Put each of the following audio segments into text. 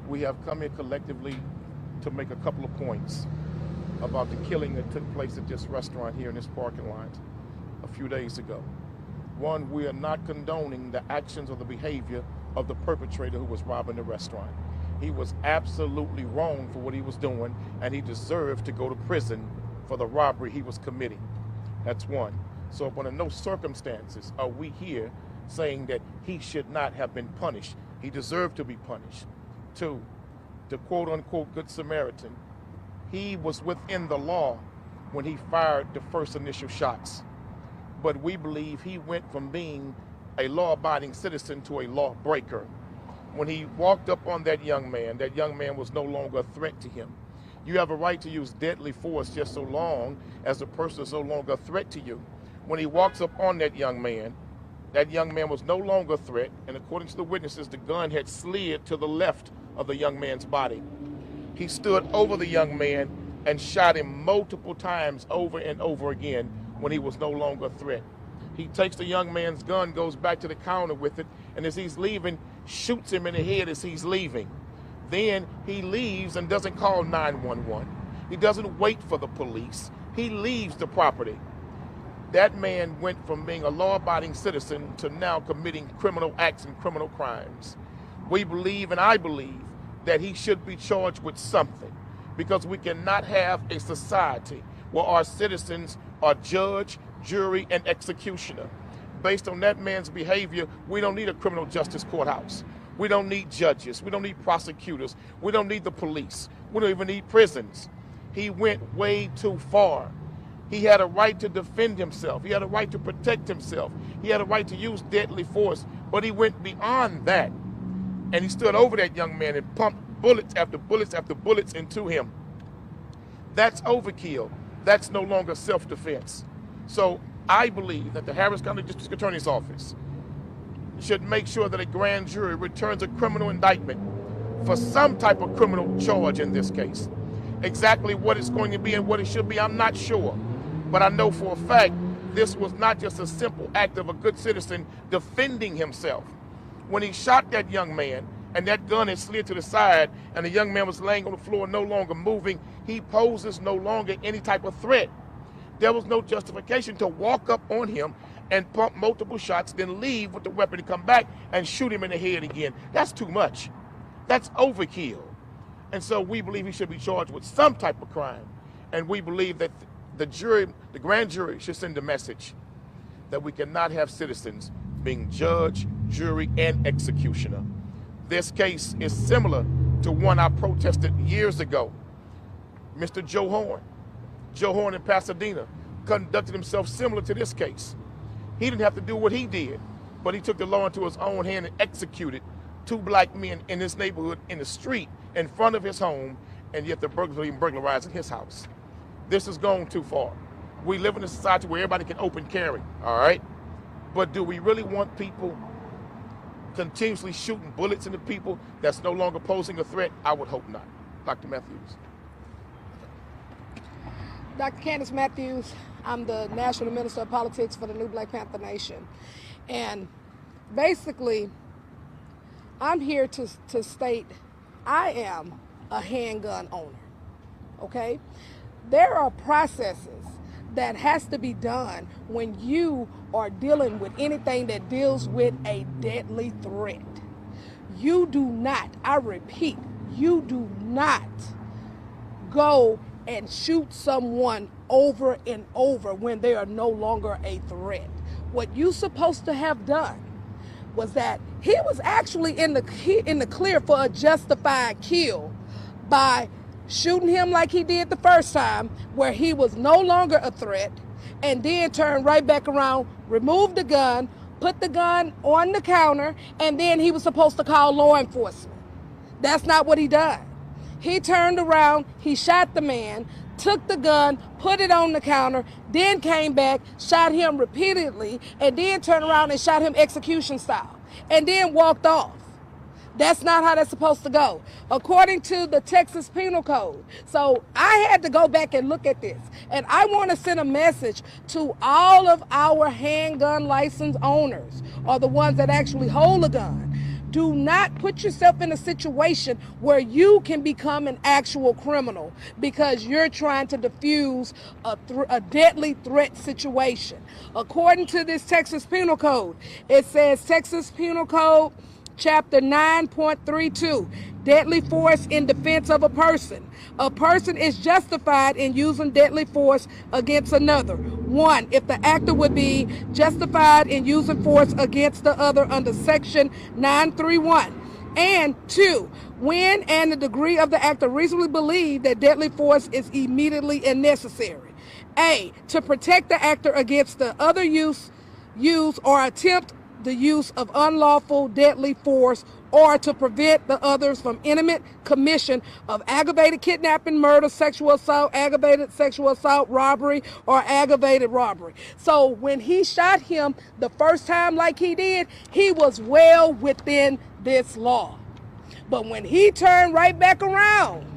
We have come here collectively to make a couple of points about the killing that took place at this restaurant here in this parking lot a few days ago. One, we are not condoning the actions or the behavior of the perpetrator who was robbing the restaurant. He was absolutely wrong for what he was doing, and he deserved to go to prison for the robbery he was committing. That's one. So under no circumstances are we here saying that he should not have been punished. He deserved to be punished. Two, the quote-unquote Good Samaritan, he was within the law when he fired the first initial shots. But we believe he went from being a law-abiding citizen to a lawbreaker. When he walked up on that young man was no longer a threat to him. You have a right to use deadly force just so long as the person is no longer a threat to you. When he walks up on that young man was no longer a threat, and according to the witnesses, the gun had slid to the left of the young man's body. He stood over the young man and shot him multiple times over and over again when he was no longer a threat. He takes the young man's gun, goes back to the counter with it, and as he's leaving, shoots him in the head as he's leaving. Then he leaves and doesn't call 911. He doesn't wait for the police. He leaves the property. That man went from being a law-abiding citizen to now committing criminal acts and criminal crimes. We believe, and I believe, that he should be charged with something, because we cannot have a society where our citizens are judge, jury, and executioner. Based on that man's behavior, we don't need a criminal justice courthouse. We don't need judges. We don't need prosecutors. We don't need the police. We don't even need prisons. He went way too far. He had a right to defend himself. He had a right to protect himself. He had a right to use deadly force, but he went beyond that. And he stood over that young man and pumped bullets after bullets after bullets into him. That's overkill. That's no longer self-defense. So I believe that the Harris County District Attorney's Office should make sure that a grand jury returns a criminal indictment for some type of criminal charge in this case. Exactly what it's going to be and what it should be, I'm not sure. But I know for a fact this was not just a simple act of a good citizen defending himself. When he shot that young man and that gun had slid to the side and the young man was laying on the floor no longer moving, he poses no longer any type of threat. There was no justification to walk up on him and pump multiple shots, then leave with the weapon and come back and shoot him in the head again. That's too much. That's overkill. And so we believe he should be charged with some type of crime. And we believe that the grand jury should send a message that we cannot have citizens being judge, jury, and executioner. This case is similar to one I protested years ago. Mr. Joe Horn in Pasadena conducted himself similar to this case. He didn't have to do what he did, but he took the law into his own hand and executed two black men in this neighborhood in the street in front of his home, and yet the burglars were even burglarizing his house. This has gone too far. We live in a society where everybody can open carry, all right? But do we really want people continuously shooting bullets into people that's no longer posing a threat? I would hope not. Dr. Matthews. Dr. Candace Matthews, I'm the National Minister of Politics for the New Black Panther Nation. And basically, I'm here to state I am a handgun owner, okay? There are processes that has to be done when you are dealing with anything that deals with a deadly threat. You do not, I repeat, you do not go and shoot someone over and over when they are no longer a threat. What you supposed to have done was that he was actually in the clear for a justified kill by shooting him like he did the first time, where he was no longer a threat, and then turn right back around, remove the gun, put the gun on the counter, and then he was supposed to call law enforcement. That's not what he done. He turned around, he shot the man, took the gun, put it on the counter, then came back, shot him repeatedly, and then turned around and shot him execution style, and then walked off. That's not how that's supposed to go, according to the Texas Penal Code. So I had to go back and look at this. And I want to send a message to all of our handgun license owners, or the ones that actually hold a gun. Do not put yourself in a situation where you can become an actual criminal because you're trying to defuse a deadly threat situation. According to this Texas Penal Code, it says Texas Penal Code Chapter 9.32, deadly force in defense of a person. A person is justified in using deadly force against another. 1. If the actor would be justified in using force against the other under Section 931. And 2, when and the degree of the actor reasonably believe that deadly force is immediately necessary. A. To protect the actor against the other use or attempt the use of unlawful deadly force, or to prevent the others from imminent commission of aggravated kidnapping, murder, sexual assault, aggravated sexual assault, robbery, or aggravated robbery. So when he shot him the first time like he did, he was well within this law. But when he turned right back around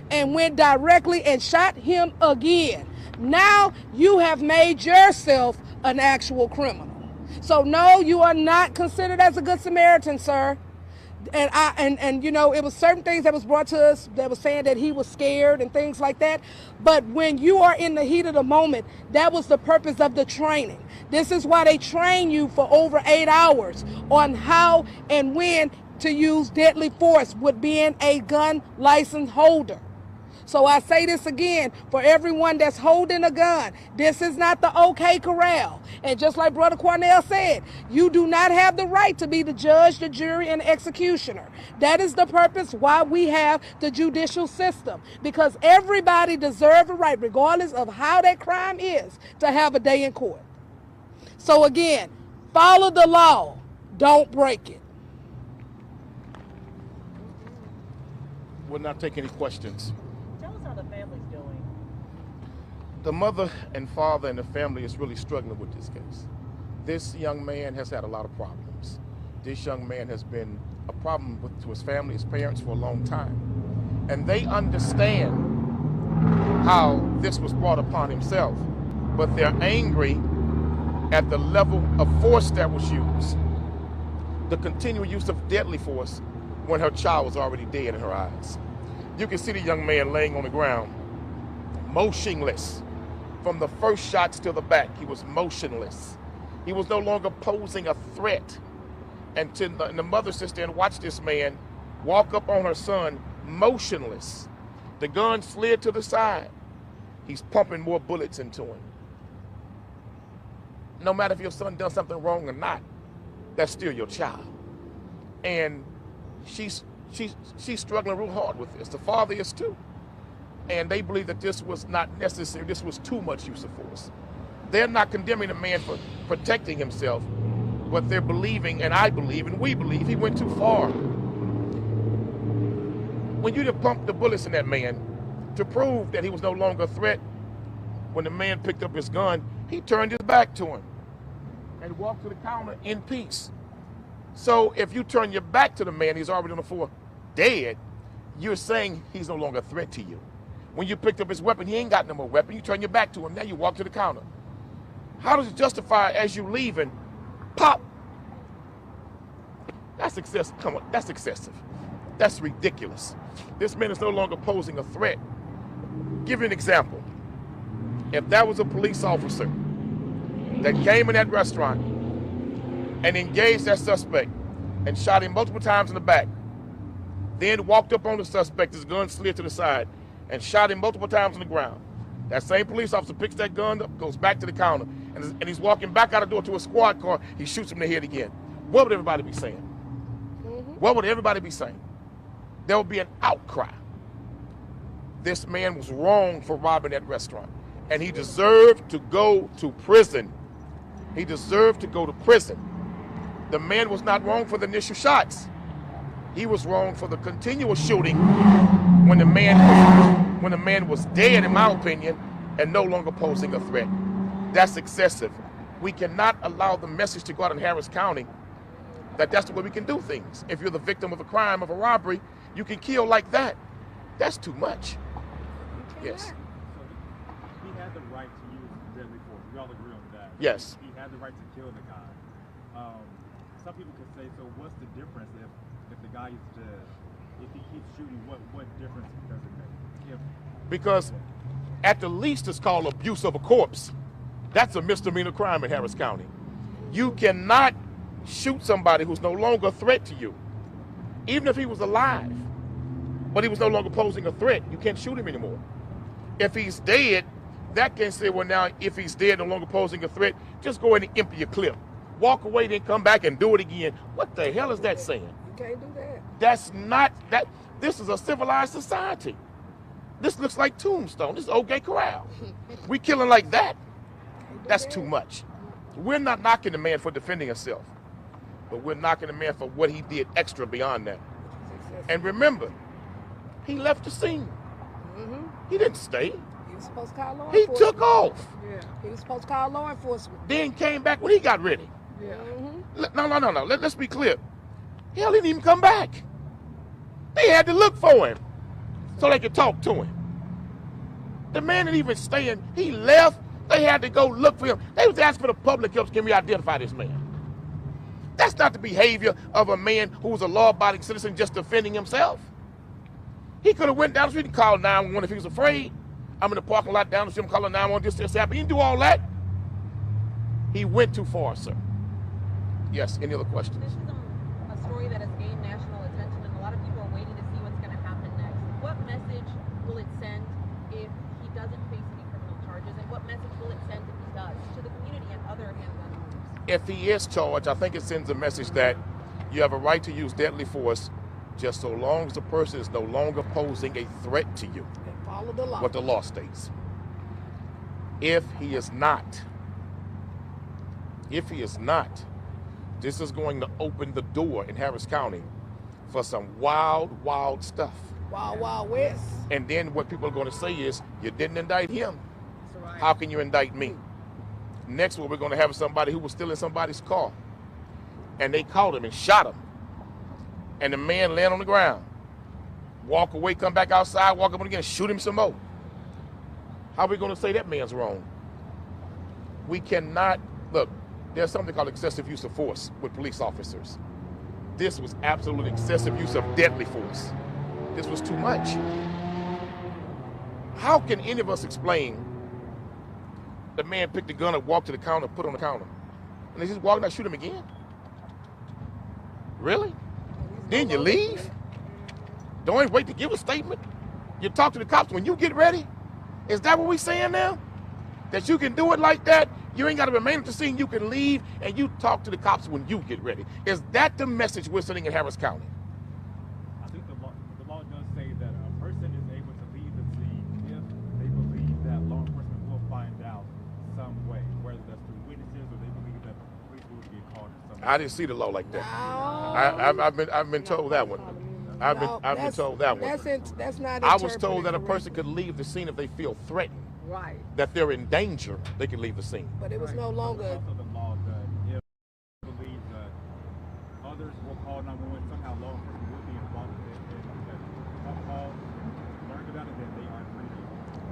and went directly and shot him again, now you have made yourself an actual criminal. So no, you are not considered as a good Samaritan, sir. And you know, it was certain things that was brought to us that was saying that he was scared and things like that. But when you are in the heat of the moment, that was the purpose of the training. This is why they train you for over 8 hours on how and when to use deadly force with being a gun license holder. So I say this again for everyone that's holding a gun. This is not the OK Corral. And just like Brother Quanell said, you do not have the right to be the judge, the jury, and the executioner. That is the purpose why we have the judicial system. Because everybody deserves a right, regardless of how that crime is, to have a day in court. So again, follow the law. Don't break it. We'll not take any questions. How the family's doing. The mother and father and the family is really struggling with this case. This young man has had a lot of problems. This young man has been a problem to his family, his parents, for a long time. And they understand how this was brought upon himself, but they're angry at the level of force that was used, the continual use of deadly force when her child was already dead in her eyes. You can see the young man laying on the ground, motionless. From the first shots to the back, he was motionless. He was no longer posing a threat. And the mother sits there and watched this man walk up on her son, motionless. The gun slid to the side. He's pumping more bullets into him. No matter if your son does something wrong or not, that's still your child. And she's struggling real hard with this. The father is too. And they believe that this was not necessary. This was too much use of force. They're not condemning the man for protecting himself, but they're believing, and I believe, and we believe, he went too far. When you pumped the bullets in that man to prove that he was no longer a threat, when the man picked up his gun, he turned his back to him and walked to the counter in peace. So if you turn your back to the man, he's already on the floor dead, you're saying he's no longer a threat to you. When you picked up his weapon, he ain't got no more weapon. You turn your back to him, now you walk to the counter. How does it justify as you leaving, pop? That's excessive. Come on, that's excessive. That's ridiculous. This man is no longer posing a threat. Give you an example. If that was a police officer that came in that restaurant and engaged that suspect and shot him multiple times in the back, then walked up on the suspect, his gun slid to the side, and shot him multiple times on the ground. That same police officer picks that gun up, goes back to the counter, and he's walking back out the door to a squad car, he shoots him in the head again. What would everybody be saying? What would everybody be saying? There would be an outcry. This man was wrong for robbing that restaurant, and he deserved to go to prison. He deserved to go to prison. The man was not wrong for the initial shots. He was wrong for the continual shooting when the man was dead, in my opinion, and no longer posing a threat. That's excessive. We cannot allow the message to go out in Harris County that that's the way we can do things. If you're the victim of a crime, of a robbery, you can kill like that. That's too much. Yes. So he had the right to use deadly force. We all agree on that. Yes. He had the right to kill the guy. some people could say, so what's the difference if the guy is dead? If he keeps shooting, what difference does it make? Because at the least it's called abuse of a corpse. That's a misdemeanor crime in Harris County. You cannot shoot somebody who's no longer a threat to you. Even if he was alive, but he was no longer posing a threat, you can't shoot him anymore. If he's dead, that can say, well, now if he's dead, no longer posing a threat, just go ahead and empty your clip. Walk away, then come back and do it again. What the hell is that saying? You can't do that. That's not that. This is a civilized society. This looks like Tombstone. This is OK Corral. We killing like that. That's too much. We're not knocking the man for defending himself, but we're knocking the man for what he did extra beyond that. And remember, he left the scene. He didn't stay. He was supposed to call law He enforcement. took off. Yeah. He was supposed to call law enforcement. Then came back when he got ready. Yeah. No. Let's be clear. Hell, he didn't even come back. They had to look for him so they could talk to him. The man didn't even stay in. He left. They had to go look for him. They was asking for the public help. Can we identify this man? That's not the behavior of a man who was a law-abiding citizen just defending himself. He could have went down the street and called 911 if he was afraid. I'm in the parking lot down the street, I'm calling 911, this happened. He didn't do all that. He went too far, sir. Yes, any other questions? This is a story that has gained national attention, and a lot of people are waiting to see what's going to happen next. What message will it send if he doesn't face any criminal charges, and what message will it send if he does to the community and other handgun owners? If he is charged, I think it sends a message that you have a right to use deadly force just so long as the person is no longer posing a threat to you. And follow the law. What the law states. If he is not, this is going to open the door in Harris County for some wild stuff. Wild West. And then what people are going to say is, you didn't indict him. That's right. How can you indict me? Next one, we're going to have somebody who was still in somebody's car, and they caught him and shot him. And the man laying on the ground. Walk away, come back outside, walk up again, shoot him some more. How are we going to say that man's wrong? We cannot, look, there's something called excessive use of force with police officers. This was absolute excessive use of deadly force. This was too much. How can any of us explain the man picked the gun up, walked to the counter, put it on the counter, and they just walk out, shoot him again? Really? Then you leave? Don't even wait to give a statement? You talk to the cops when you get ready? Is that what we're saying now? That you can do it like that? You ain't got to remain at the scene, you can leave, and you talk to the cops when you get ready. Is that the message we're sending in Harris County? I think the law does say that a person is able to leave the scene if they believe that law enforcement will find out some way, whether that's through witnesses or they believe that the police will get called or something. I didn't see the law like that. No. I've been told that one. I've been told that one. That's not. I was told that a interpreted person could leave the scene if they feel threatened, right. that they're in danger, they can leave the scene. But it was no There's longer. also the law that if they believe that others will call 911, somehow law enforcement will be involved in that call, learned about it, then they are free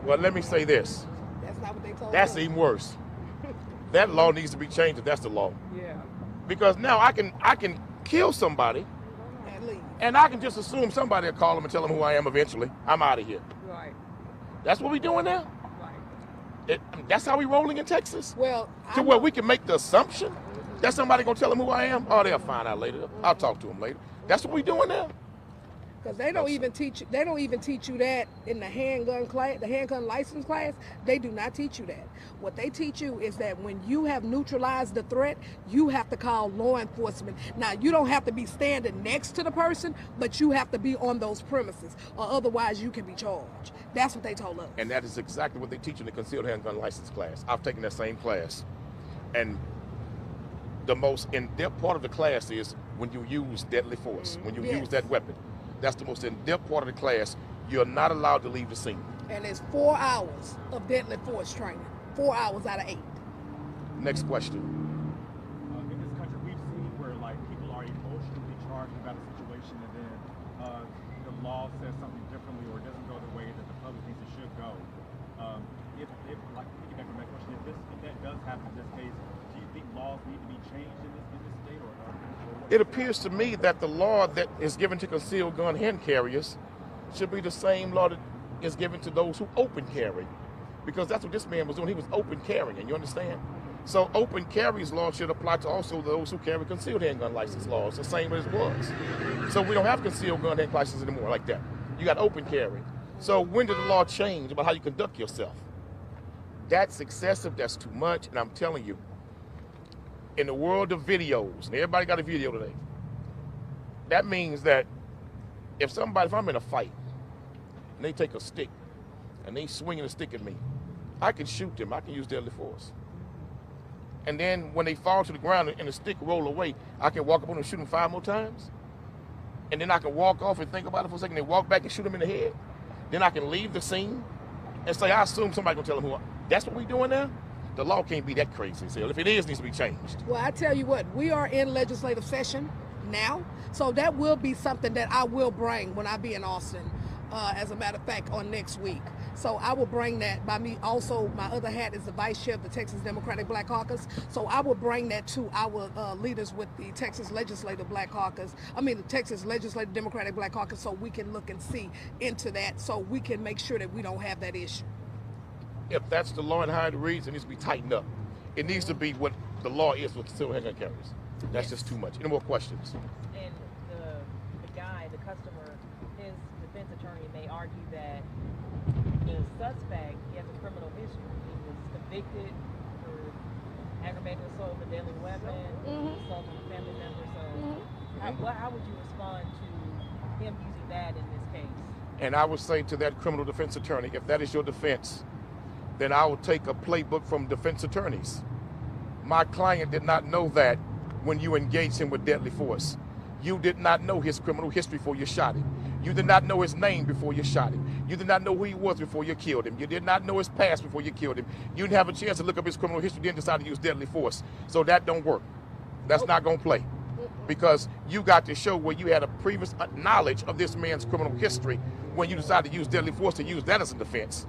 to. Well, let me say this. That's not what they told That's us. even worse. That law needs to be changed if that's the law. Yeah. Because now I can kill somebody, At least. and I can just assume somebody will call them and tell them who I am eventually. I'm out of here. Right. That's what we're doing now? Right. That's how we rolling in Texas? Well, To where we can make the assumption that somebody gonna tell them who I am? Oh, they'll find out later. I'll talk to them later. That's what we doing now? because they don't even teach. They don't even teach you that in the handgun class, the handgun license class. They do not teach you that. What they teach you is that when you have neutralized the threat, you have to call law enforcement. Now, you don't have to be standing next to the person, but you have to be on those premises, or otherwise you can be charged. That's what they told us. And that is exactly what they teach in the concealed handgun license class. I've taken that same class. And the most in-depth part of the class is when you use deadly force, when you use that weapon. That's the most in-depth part of the class. You're not allowed to leave the scene. And it's 4 hours of deadly force training. 4 hours out of 8. Next question. In this country, we've seen where like people are emotionally charged about a situation, and then the law says something differently, or it doesn't go the way that the public thinks it should go. If like piggyback on that question, if that does happen in this case, do you think laws need to be changed in this state, or what? It appears to me that the law that is given to concealed gun hand carriers should be the same law that is given to those who open carry, because that's what this man was doing. He was open carrying. You understand? So open carry's law should apply to also those who carry concealed handgun license laws, the same as it was. So we don't have concealed gun hand license anymore like that. You got open carry. So when did the law change about how you conduct yourself? That's excessive, that's too much, and I'm telling you, in the world of videos, and everybody got a video today, that means that if I'm in a fight, and they take a stick, and they swinging a stick at me, I can shoot them, I can use deadly force. And then when they fall to the ground and the stick roll away, I can walk up on them and shoot them 5 more times. And then I can walk off and think about it for a second, and walk back and shoot them in the head. Then I can leave the scene and say, I assume somebody gonna tell them who. That's what we doing now? The law can't be that crazy. So if it is, it needs to be changed. Well, I tell you what, we are in legislative session now, so that will be something that I will bring when I be in Austin, as a matter of fact, on next week. So I will bring that. By me also, my other hat is the vice chair of the Texas Democratic Black Caucus, so I will bring that to our leaders with the Texas Legislative Black Caucus, the Texas Legislative Democratic Black Caucus, so we can look and see into that, so we can make sure that we don't have that issue. If that's the law and how it reads, it needs to be tightened up. It needs to be what the law is with concealed handgun carriers. That's just too much. Any more questions? And the guy, the customer, his defense attorney may argue that the suspect, he has a criminal history. He was convicted for aggravated assault with a deadly weapon, assault on a family member. So how would you respond to him using that in this case? And I would say to that criminal defense attorney, if that is your defense, then I will take a playbook from defense attorneys. My client did not know that when you engaged him with deadly force. You did not know his criminal history before you shot him. You did not know his name before you shot him. You did not know who he was before you killed him. You did not know his past before you killed him. You didn't have a chance to look up his criminal history, then decide to use deadly force. So that don't work. That's not gonna play. Because you got to show where you had a previous knowledge of this man's criminal history when you decided to use deadly force, to use that as a defense.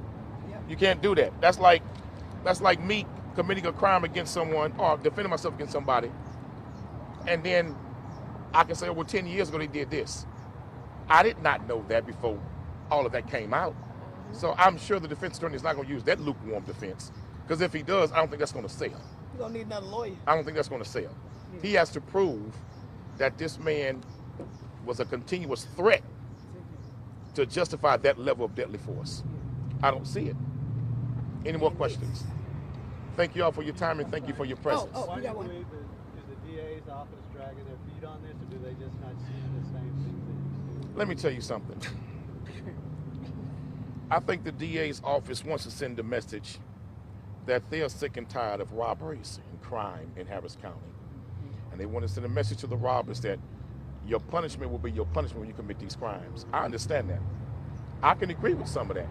You can't do that. That's like me committing a crime against someone or defending myself against somebody, and then I can say, oh, well, 10 years ago they did this. I did not know that before all of that came out. So I'm sure the defense attorney is not going to use that lukewarm defense, because if he does, I don't think that's going to sell. You're going to need another lawyer. I don't think that's going to sell. He has to prove that this man was a continuous threat to justify that level of deadly force. I don't see it. Any more questions? Thank you all for your time, and thank you for your presence. Why do you believe is the DA's office dragging their feet on this, or do they just not see the same things that you see? Let me tell you something. I think the DA's office wants to send a message that they are sick and tired of robberies and crime in Harris County. And they want to send a message to the robbers that your punishment will be your punishment when you commit these crimes. I understand that. I can agree with some of that.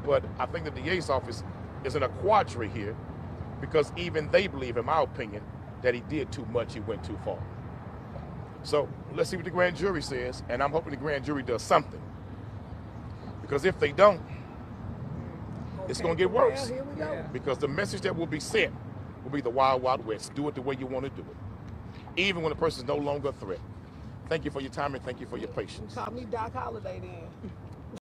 But I think the DA's office is in a quandary here, because even they believe, in my opinion, that he did too much, he went too far. So let's see what the grand jury says, and I'm hoping the grand jury does something. Because if they don't, it's going to get worse. Well, here we go. Because the message that will be sent will be the Wild Wild West. Do it the way you want to do it, even when the person is no longer a threat. Thank you for your time, and thank you for your patience. Call me Doc Holliday then.